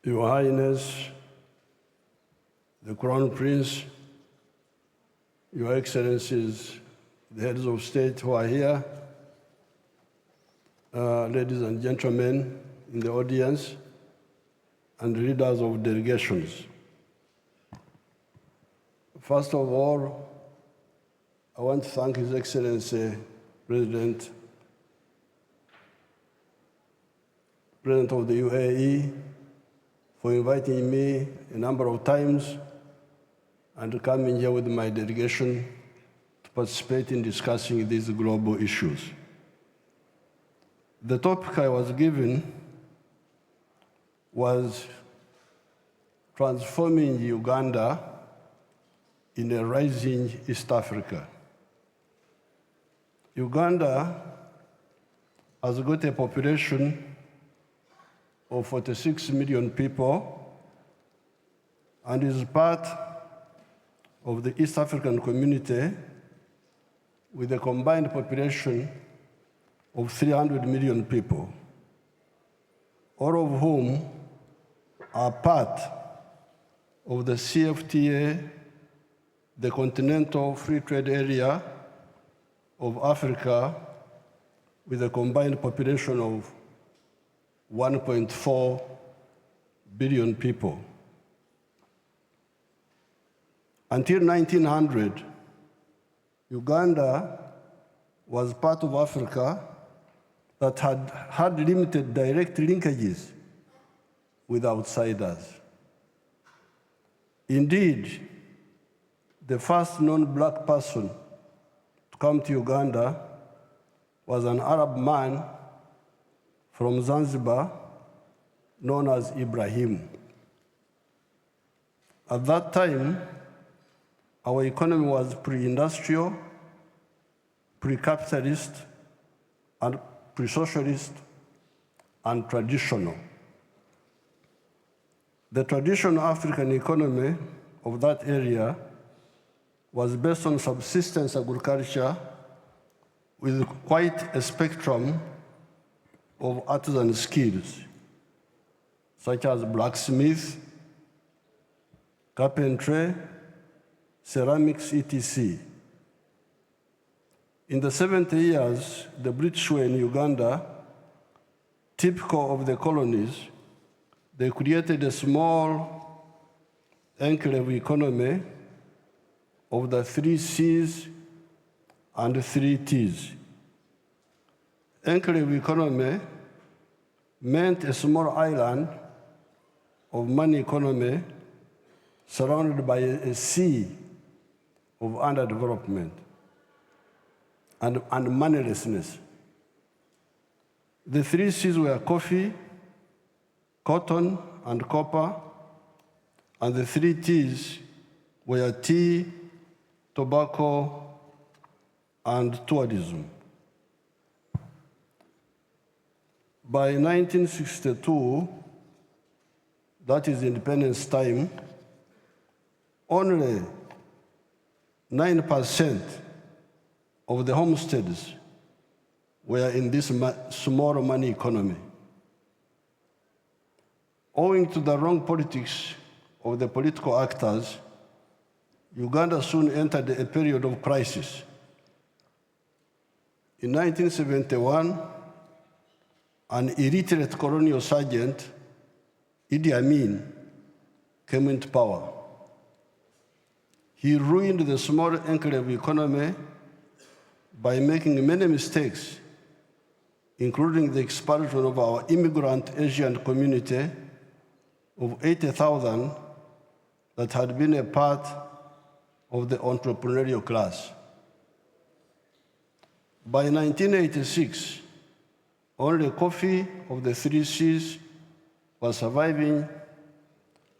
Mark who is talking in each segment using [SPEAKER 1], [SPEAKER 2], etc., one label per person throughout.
[SPEAKER 1] Your Highness, the Crown Prince, Your Excellencies, the heads of state who are here, ladies and gentlemen in the audience, and leaders of delegations. First of all, I want to thank His Excellency, President of the UAE, for inviting me a number of times and coming here with my delegation to participate in discussing these global issues. The topic I was given was transforming Uganda in a rising East Africa. Uganda has got a population of 46 million people and is part of the East African community with a combined population of 300 million people, all of whom are part of the CFTA, the Continental Free Trade Area of Africa, with a combined population of 1.4 billion people. Until 1900, Uganda was part of Africa that had limited direct linkages with outsiders. Indeed, the first non-black person to come to Uganda was an Arab man from Zanzibar, known as Ibrahim. At that time, our economy was pre-industrial, pre-capitalist, and pre-socialist, and traditional. The traditional African economy of that area was based on subsistence agriculture with quite a spectrum of artisan skills, such as blacksmith, carpentry, ceramics, etc. In the 70 years the British were in Uganda, typical of the colonies, they created a small enclave economy of the 3 C's and 3 T's. Enclave economy meant a small island of money economy surrounded by a sea of underdevelopment and moneylessness. The 3 C's were coffee, cotton, and copper, and the 3 T's were tea, tobacco, and tourism. By 1962, that is independence time, only 9% of the homesteads were in this small money economy. Owing to the wrong politics of the political actors, Uganda soon entered a period of crisis. In 1971, an illiterate colonial sergeant, Idi Amin, came into power. He ruined the small enclave economy by making many mistakes, including the expulsion of our immigrant Asian community of 80,000 that had been a part of the entrepreneurial class. By 1986, only coffee of the 3 C's was surviving,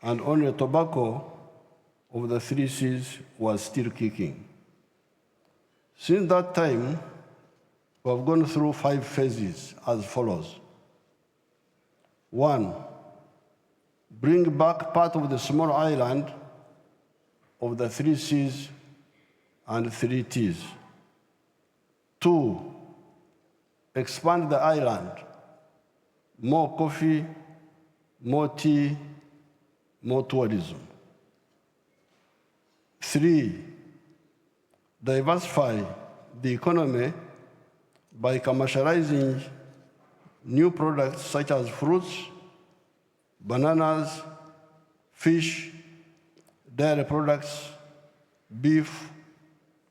[SPEAKER 1] and only tobacco of the 3 C's was still kicking. Since that time, we have gone through 5 phases as follows. 1, bring back part of the small island of the 3 C's and 3 T's. 2, expand the island, more coffee, more tea, more tourism. 3, diversify the economy by commercializing new products such as fruits, bananas, fish, dairy products, beef,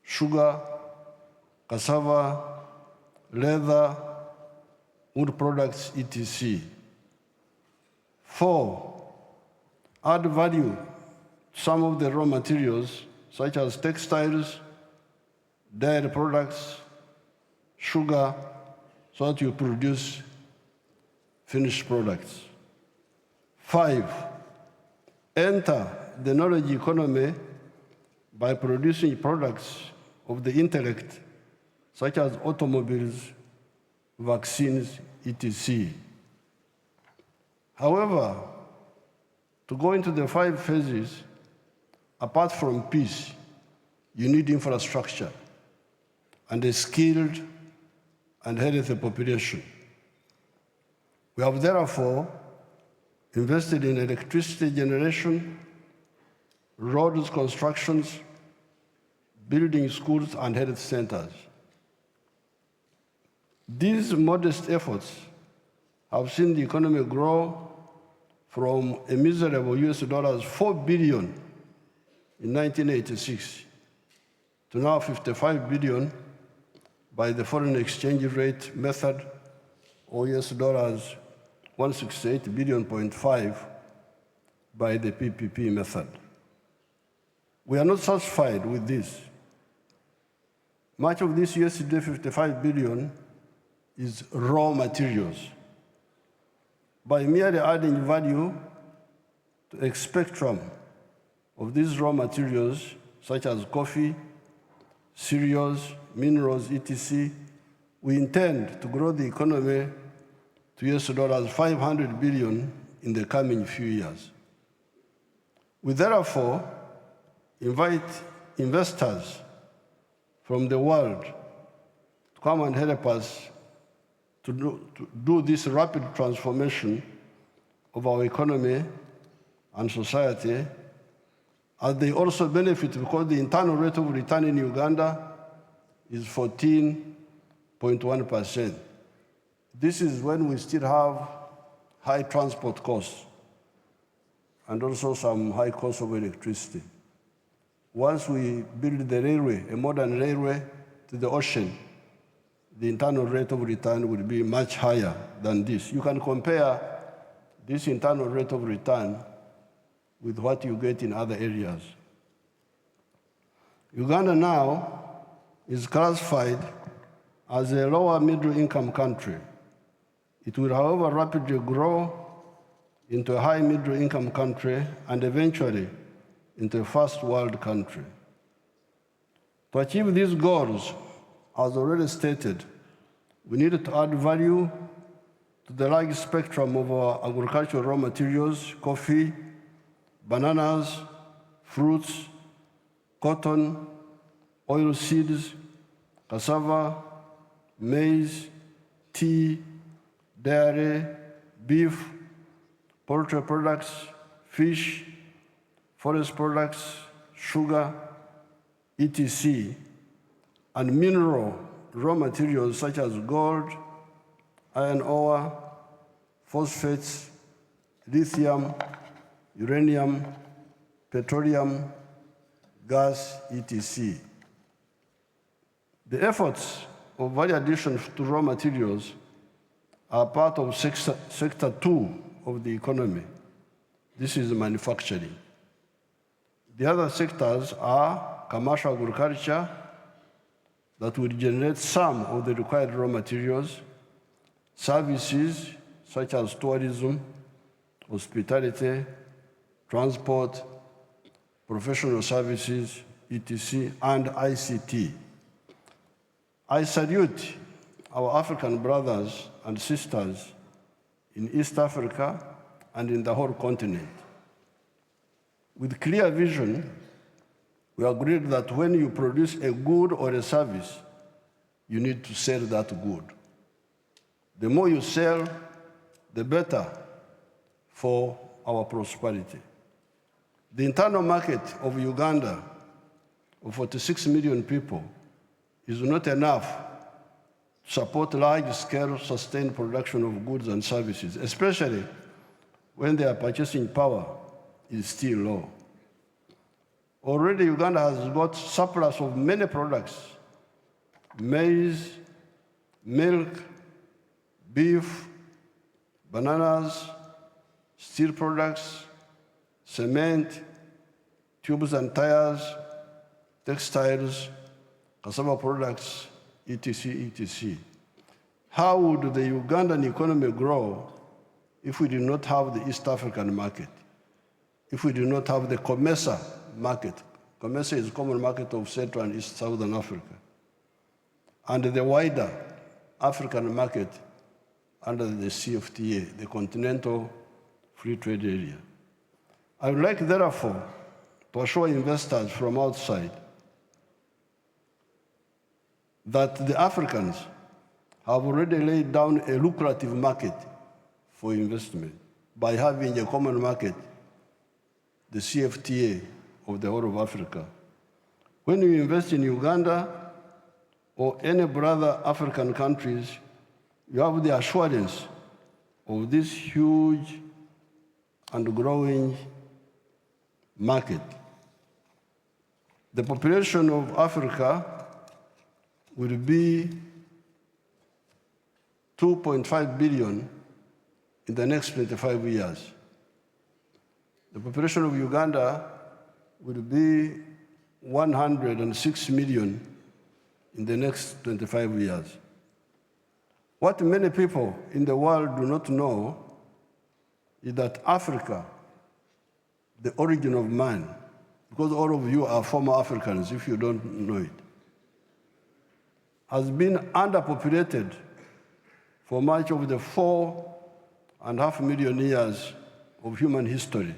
[SPEAKER 1] sugar, cassava, leather, wood products, etc. 4, add value to some of the raw materials such as textiles, dairy products, sugar, so that you produce finished products. 5, enter the knowledge economy by producing products of the intellect, such as automobiles, vaccines, etc. However, to go into the 5 phases, apart from peace, you need infrastructure and a skilled and healthy population. We have therefore invested in electricity generation, roads constructions, building schools and health centers. These modest efforts have seen the economy grow from a miserable $4 billion in 1986 to now $55 billion by the foreign exchange rate method, or $168.5 billion by the PPP method. We are not satisfied with this. Much of this $55 billion is raw materials. By merely adding value to a spectrum of these raw materials, such as coffee, cereals, minerals, etc., we intend to grow the economy to $500 billion in the coming few years. We therefore invite investors from the world to come and help us to do this rapid transformation of our economy and society, as they also benefit because the internal rate of return in Uganda is 14.1%. This is when we still have high transport costs and also some high cost of electricity. Once we build the railway, a modern railway to the ocean, the internal rate of return will be much higher than this. You can compare this internal rate of return with what you get in other areas. Uganda now is classified as a lower middle income country. It will, however, rapidly grow into a high middle income country and eventually into a first world country. To achieve these goals, as already stated, we needed to add value to the large spectrum of our agricultural raw materials: coffee, bananas, fruits, cotton, oil seeds, cassava, maize, tea, dairy, beef, poultry products, fish, forest products, sugar, etc., and mineral raw materials such as gold, iron ore, phosphates, lithium, uranium, petroleum, gas, etc. The efforts of value addition to raw materials are part of sector 2 of the economy. This is manufacturing. The other sectors are commercial agriculture, that will generate some of the required raw materials, services such as tourism, hospitality, transport, professional services, etc., and ICT. I salute our African brothers and sisters in East Africa and in the whole continent. With clear vision, we agreed that when you produce a good or a service, you need to sell that good. The more you sell, the better for our prosperity. The internal market of Uganda, of 46 million people, is not enough to support large-scale sustained production of goods and services, especially when their purchasing power is still low. Already Uganda has got surplus of many products: maize, milk, beef, bananas, steel products, cement, tubes and tires, textiles, cassava products, etc., etc. How would the Ugandan economy grow if we did not have the East African market? If we did not have the COMESA market? COMESA is the common market of Central and East Southern Africa, and the wider African market under the CFTA, the Continental Free Trade Area. I would like, therefore, to assure investors from outside that the Africans have already laid down a lucrative market for investment by having a common market, the CFTA of the whole of Africa. When you invest in Uganda or any brother African countries, you have the assurance of this huge and growing market. The population of Africa will be 2.5 billion in the next 25 years. The population of Uganda will be 106 million in the next 25 years. What many people in the world do not know is that Africa, the origin of man, because all of you are former Africans if you don't know it, has been underpopulated for much of the 4.5 million years of human history,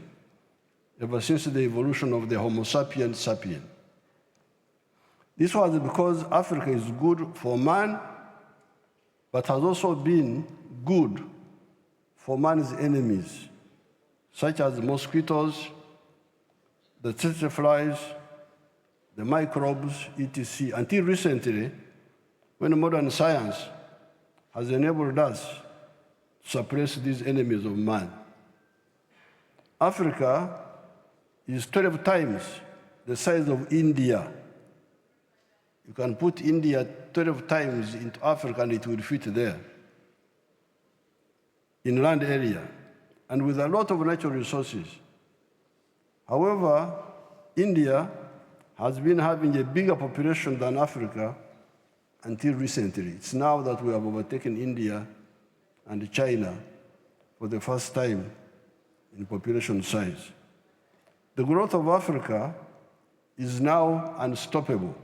[SPEAKER 1] ever since the evolution of the Homo sapiens sapien. This was because Africa is good for man, but has also been good for man's enemies, such as mosquitoes, the tsetse flies, the microbes, etc., until recently, when modern science has enabled us to suppress these enemies of man. Africa is 12 times the size of India. You can put India 12 times into Africa and it will fit there, in land area, and with a lot of natural resources. However, India has been having a bigger population than Africa until recently. It's now that we have overtaken India and China for the first time in population size. The growth of Africa is now unstoppable.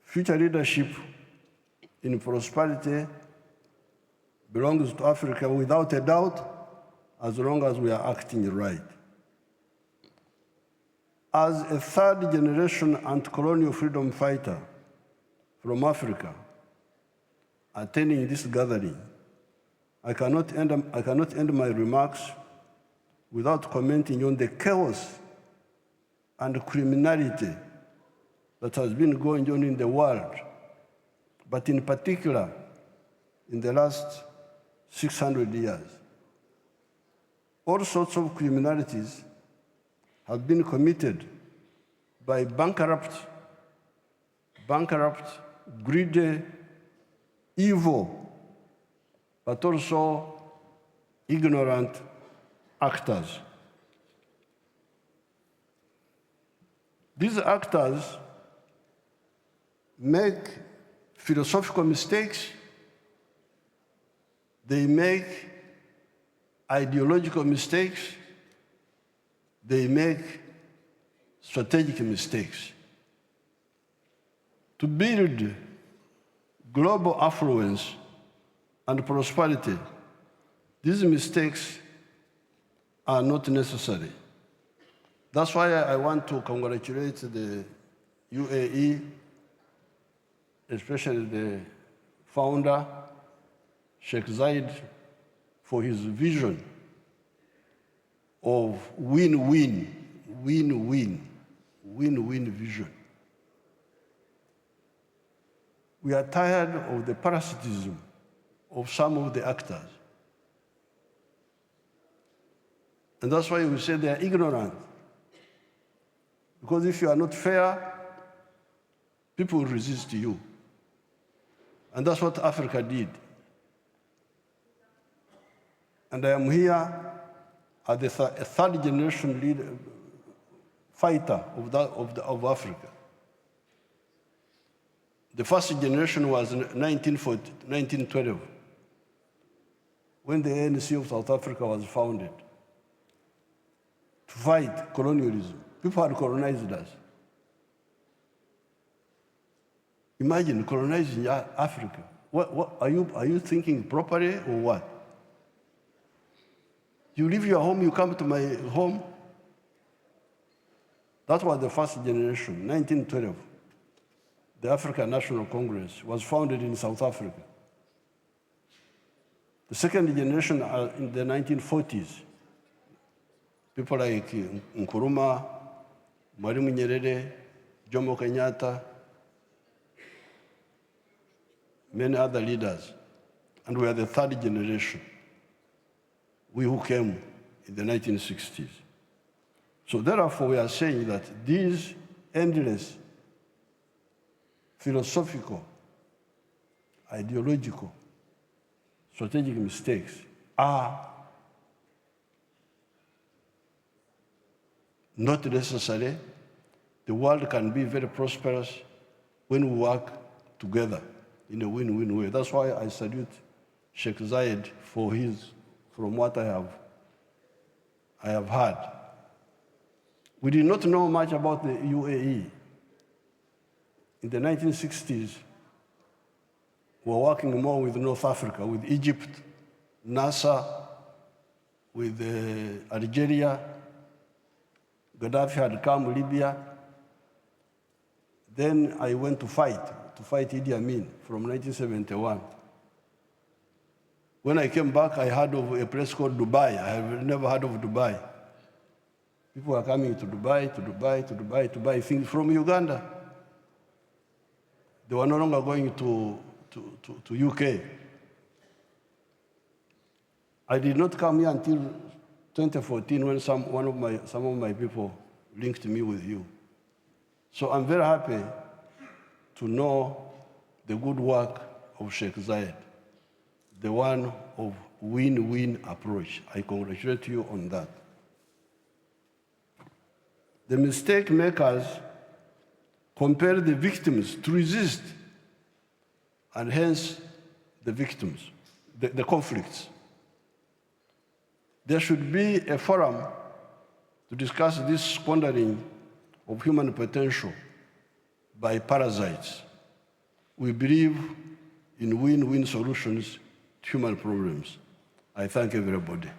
[SPEAKER 1] Future leadership in prosperity belongs to Africa without a doubt, as long as we are acting right. As a third-generation anti-colonial freedom fighter from Africa, attending this gathering, I cannot end my remarks without commenting on the chaos and criminality that has been going on in the world, but in particular in the last 600 years. All sorts of criminalities have been committed by bankrupt, greedy, evil, but also ignorant actors. These actors make philosophical mistakes, they make ideological mistakes, they make strategic mistakes. To build global affluence and prosperity, these mistakes are not necessary. That's why I want to congratulate the UAE, especially the founder, Sheikh Zayed, for his vision of win-win, win-win vision. We are tired of the parasitism of some of the actors. And that's why we say they are ignorant. Because if you are not fair, people will resist you. And that's what Africa did. And I am here as a third generation leader, fighter of Africa. The first generation was in 1912, when the ANC of South Africa was founded, to fight colonialism. People had colonized us. Imagine colonizing Africa. What are you thinking properly or what? You leave your home, you come to my home. That was the first generation, 1912. The African National Congress was founded in South Africa. The second generation are in the 1940s. People like Nkrumah, Mwalimu Nyerere, Jomo Kenyatta, many other leaders. And we are the third generation, we who came in the 1960s. So therefore, we are saying that these endless philosophical, ideological, strategic mistakes are not necessary. The world can be very prosperous when we work together in a win-win way. That's why I salute Sheikh Zayed for from what I have heard. We did not know much about the UAE. In the 1960s, we were working more with North Africa, with Egypt, Nasser, with Algeria. Gaddafi had come, Libya. Then I went to fight Idi Amin from 1971. When I came back, I heard of a place called Dubai. I have never heard of Dubai. People are coming to Dubai, to buy things from Uganda. They were no longer going to UK. I did not come here until 2014 when some of my people linked me with you. So I'm very happy to know the good work of Sheikh Zayed, the one of win-win approach. I congratulate you on that. The mistake makers compare the victims to resist, and hence the victims, the conflicts. There should be a forum to discuss this squandering of human potential by parasites. We believe in win-win solutions to human problems. I thank everybody.